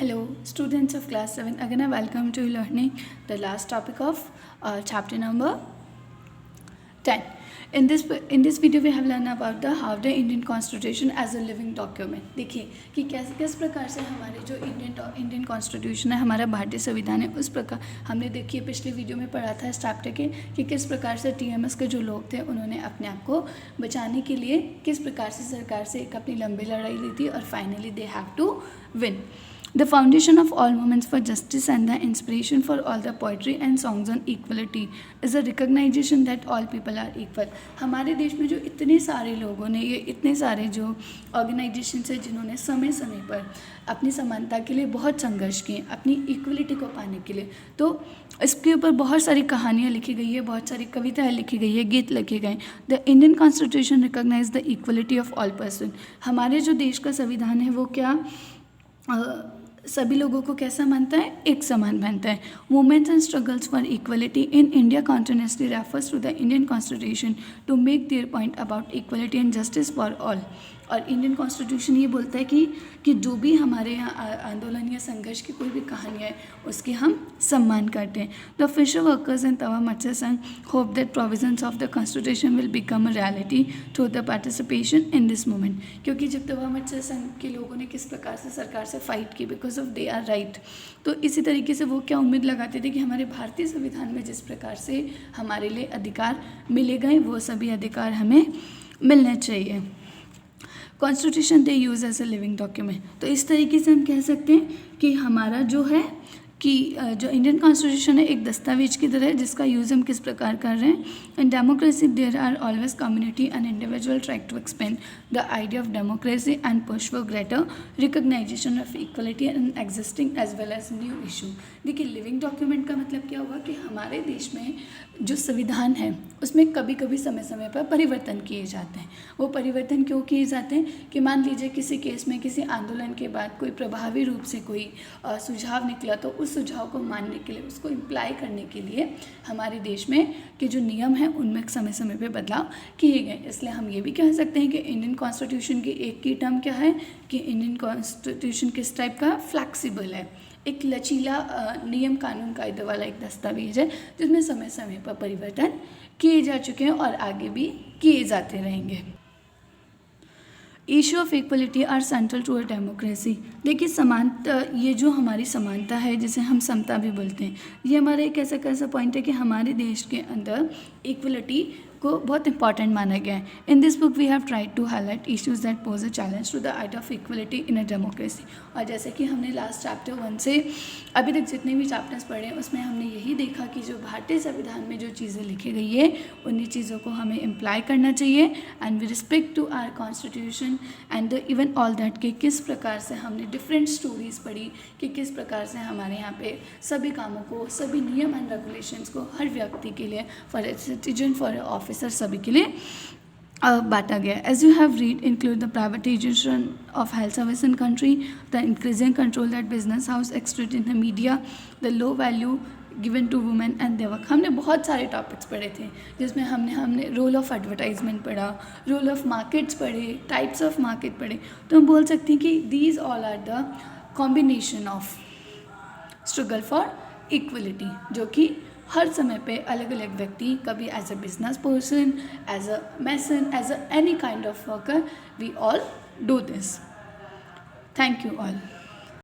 Hello, students of class 7. Again, I welcome to learning the last topic of chapter number 10. In this video, we have learned about how the Indian Constitution as a living document. देखिए कि कैसे किस प्रकार से हमारे जो Indian constitution है, हमारा भारतीय संविधान है, उस प्रकार हमने देखिए पिछले वीडियो में पढ़ा था इस चैप्टर के कि किस प्रकार से टीएमएस के जो लोग थे उन्होंने अपने आप को बचाने के लिए किस प्रकार से सरकार से एक अपनी लंबी लड़ाई ली थी और finally they have to win. The foundation of all movements for justice and the inspiration for all the poetry and songs on equality is a recognition that all people are equal. हमारे देश में जो इतने सारे लोगों ने ये इतने सारे जो ऑर्गेनाइजेशंस हैं जिन्होंने समय समय पर अपनी समानता के लिए बहुत संघर्ष किए अपनी इक्वलिटी को पाने के लिए, तो इसके ऊपर बहुत सारी कहानियाँ लिखी गई है, बहुत सारी कविताएं लिखी गई है, गीत लिखे गए. The Indian constitution recognise the equality of all person. हमारे जो देश का संविधान है वो क्या सभी लोगों को कैसा मानता है, एक समान मानता है. Women's and struggles for equality in India continuously refers to the Indian constitution to make their point about equality and justice for all. और इंडियन कॉन्स्टिट्यूशन ये बोलता है कि जो भी हमारे यहाँ आंदोलन या संघर्ष की कोई भी कहानियाँ है उसकी हम सम्मान करते हैं. द फिशर वर्कर्स एंड तवा मत्स्य संघ hope that provisions of the constitution will become a reality through the participation in this movement. क्योंकि जब तवा मत्स्य संघ के लोगों ने किस प्रकार से सरकार से फाइट की because of they are right, तो इसी तरीके से वो क्या उम्मीद लगाते थे कि हमारे भारतीय संविधान में जिस प्रकार से हमारे लिए अधिकार मिले गए वो सभी अधिकार हमें मिलने चाहिए. Constitution they use as a living document. तो इस तरीके से हम कह सकते हैं कि हमारा जो है कि जो इंडियन कॉन्स्टिट्यूशन है एक दस्तावेज की तरह है जिसका यूज़ हम किस प्रकार कर रहे हैं. In democracy there are always community and individual try to expand the idea of democracy and push for greater recognisation of equality and existing as well as new issue. देखिए लिविंग डॉक्यूमेंट का मतलब क्या हुआ कि हमारे देश में जो संविधान है उसमें कभी कभी समय समय पर परिवर्तन किए जाते हैं. वो परिवर्तन क्यों किए जाते हैं कि मान लीजिए किसी केस में किसी आंदोलन के बाद कोई प्रभावी रूप से कोई सुझाव निकला, तो उस सुझाव को मानने के लिए उसको इम्प्लाई करने के लिए हमारे देश में के जो नियम हैं उनमें समय समय पे बदलाव किए गए. इसलिए हम ये भी कह सकते हैं कि इंडियन कॉन्स्टिट्यूशन की एक की टर्म क्या है कि इंडियन कॉन्स्टिट्यूशन किस टाइप का, फ्लैक्सिबल है, एक लचीला नियम कानून कायदे वाला एक दस्तावेज है जिसमें समय समय पर परिवर्तन किए जा चुके हैं और आगे भी किए जाते रहेंगे. Issue of equality are central to a democracy. देखिए समानता, ये जो हमारी समानता है जिसे हम समता भी बोलते हैं, ये हमारा एक ऐसा पॉइंट है कि हमारे देश के अंदर इक्वलिटी को बहुत इंपॉर्टेंट माना गया है. In this book we have tried to highlight issues that pose a challenge to the idea of equality in a democracy. और जैसे कि हमने लास्ट चैप्टर 1 से अभी तक जितने भी चैप्टर्स पढ़े हैं उसमें हमने यही देखा कि जो भारतीय संविधान में जो चीज़ें लिखी गई है उन्हीं चीज़ों को हमें इम्प्लाई करना चाहिए and we respect to our constitution and even all that कि किस प्रकार से हमने डिफरेंट स्टोरीज पढ़ी कि किस प्रकार से हमारे यहाँ पे सभी कामों को, सभी नियम एंड रेगुलेशंस को हर व्यक्ति के लिए, for a citizen, for a officer, सभी के लिए बांटा गया. As you have read include the privatisation of health service in country, the increasing control that business house exert in the media, the low value given to women and their work. हमने बहुत सारे topics पढ़े थे जिसमें हमने role of advertisement पढ़ा, role of markets पढ़े, types of market पढ़े. तो हम बोल सकते हैं कि these all are the combination of struggle for equality, जो कि हर समय पे अलग अलग व्यक्ति, कभी as a business person, as a mason, as a any kind of worker, we all do this. Thank you all.